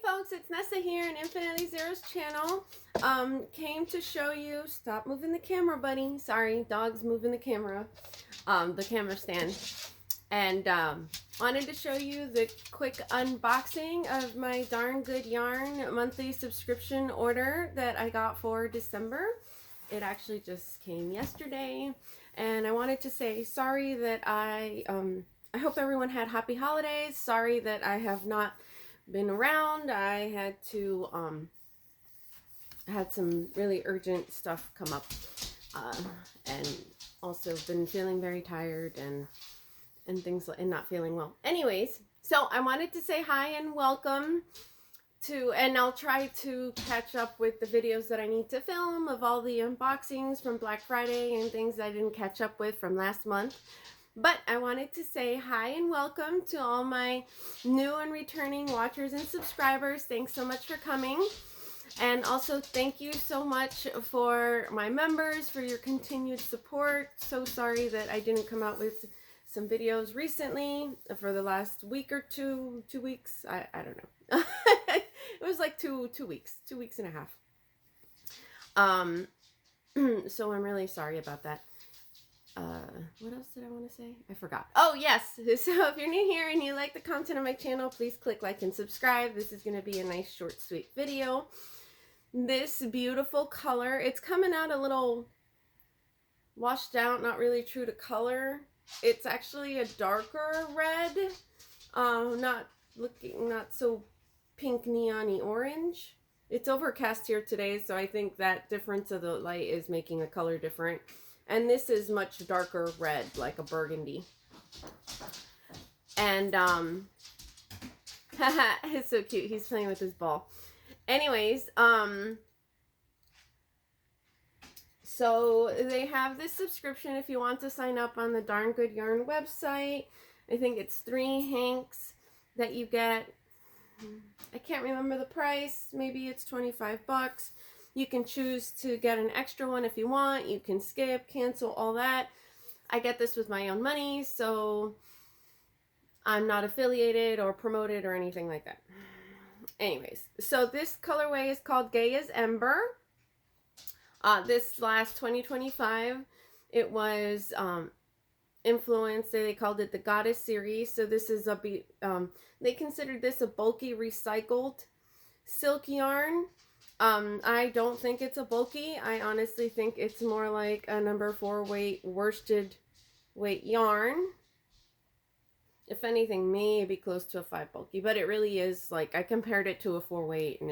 folks, it's Nessa here in Infinitely Zero's channel. Came to show you, stop moving the camera, buddy. Sorry, dog's moving the camera stand. And wanted to show you the quick unboxing of my Darn Good Yarn monthly subscription order that I got for December. It actually just came yesterday, and I wanted to say sorry that I hope everyone had happy holidays. Sorry that I have not been around. I had to had some really urgent stuff come up, and also been feeling very tired and things, and not feeling well. Anyways, so I wanted to say hi and welcome to, and I'll try to catch up with the videos that I need to film of all the unboxings from Black Friday and things I didn't catch up with from last month. But I wanted to say hi and welcome to all my new and returning watchers and subscribers. Thanks so much for coming. And also thank you so much for my members, for your continued support. So sorry that I didn't come out with some videos recently for the last week or 2 weeks. I don't know. It was like 2 weeks and a half. So I'm really sorry about that. What else did I want to say? I forgot. Oh, yes. So if you're new here and you like the content on my channel, please click like and subscribe. This is going to be a nice, short, sweet video. This beautiful color, it's coming out a little washed out, not really true to color. It's actually a darker red, not so pink neon-y orange. It's overcast here today, so I think that difference of the light is making the color different. And this is much darker red, like a burgundy. And, it's so cute. He's playing with his ball. Anyways, so they have this subscription if you want to sign up on the Darn Good Yarn website. I think it's 3 hanks that you get. I can't remember the price. Maybe it's 25 bucks. You can choose to get an extra one if you want. You can skip, cancel, all that. I get this with my own money, so I'm not affiliated or promoted or anything like that. Anyways, so this colorway is called Gaia's Ember. This last 2025, it was influenced, they called it the Goddess series. So this is they considered this a bulky recycled silk yarn. I don't think it's a bulky. I honestly think it's more like a number 4 weight worsted weight yarn. If anything, maybe close to a 5 bulky, but it really is, like, I compared it to a 4 weight, and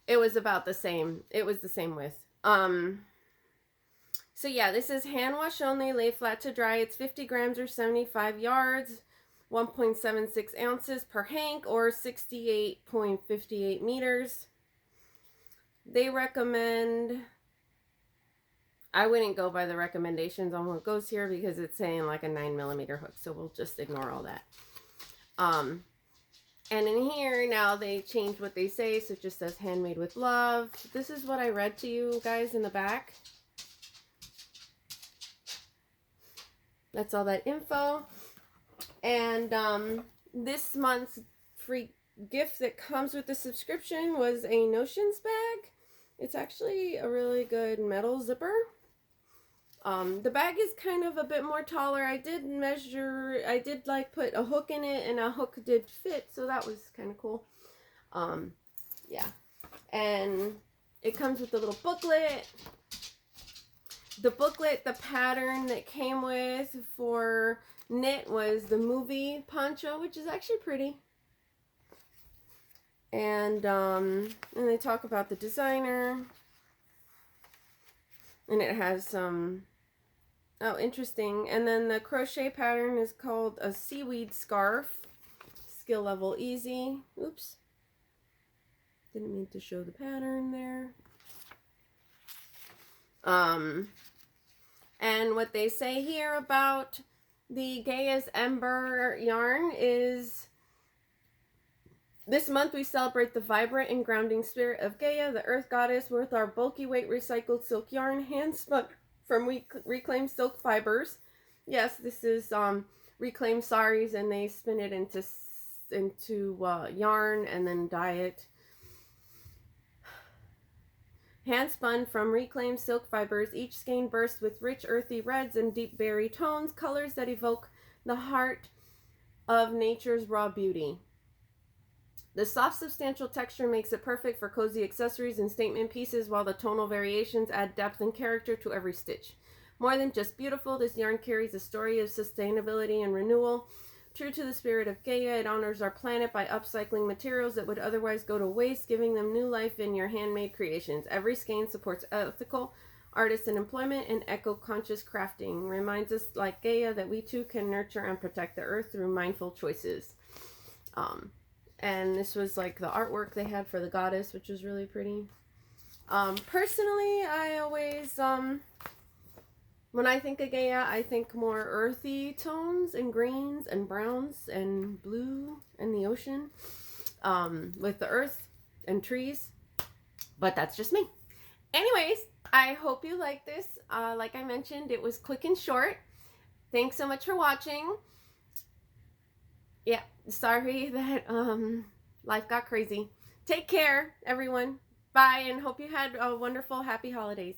it was about the same. It was the same width. So yeah, this is hand wash only, lay flat to dry. It's 50 grams or 75 yards, 1.76 ounces per hank, or 68.58 meters. They recommend, I wouldn't go by the recommendations on what goes here because it's saying like a 9mm hook, so we'll just ignore all that. And in here now they changed what they say, so it just says handmade with love. This is what I read to you guys in the back. That's all that info. And this month's free gift that comes with the subscription was a Notions bag. It's actually a really good metal zipper. The bag is kind of a bit more taller. I did measure, I did like put a hook in it, and a hook did fit, so that was kind of cool. Yeah. And it comes with a little booklet. The booklet, the pattern that came with for knit was the movie poncho, which is actually pretty. And they talk about the designer. And it has some, oh, interesting. And then the crochet pattern is called a seaweed scarf. Skill level easy. Oops. Didn't mean to show the pattern there. And what they say here about the Gaia's Ember yarn is, this month we celebrate the vibrant and grounding spirit of Gaia, the earth goddess, with our bulky weight recycled silk yarn, hand spun from reclaimed silk fibers. Yes, this is reclaimed saris, and they spin it into into yarn and then dye it. Hand spun from reclaimed silk fibers, each skein bursts with rich earthy reds and deep berry tones, colors that evoke the heart of nature's raw beauty. The soft, substantial texture makes it perfect for cozy accessories and statement pieces, while the tonal variations add depth and character to every stitch. More than just beautiful, this yarn carries a story of sustainability and renewal. True to the spirit of Gaia, it honors our planet by upcycling materials that would otherwise go to waste, giving them new life in your handmade creations. Every skein supports ethical artisan employment and eco-conscious crafting. Reminds us, like Gaia, that we too can nurture and protect the earth through mindful choices. And this was like the artwork they had for the goddess, which was really pretty. Personally, I always, when I think of Gaia, I think more earthy tones and greens and browns and blue and the ocean, with the earth and trees. But that's just me. Anyways, I hope you like this. Like I mentioned, it was quick and short. Thanks so much for watching. Yeah, sorry that life got crazy. Take care, everyone. Bye, and hope you had a wonderful, happy holidays.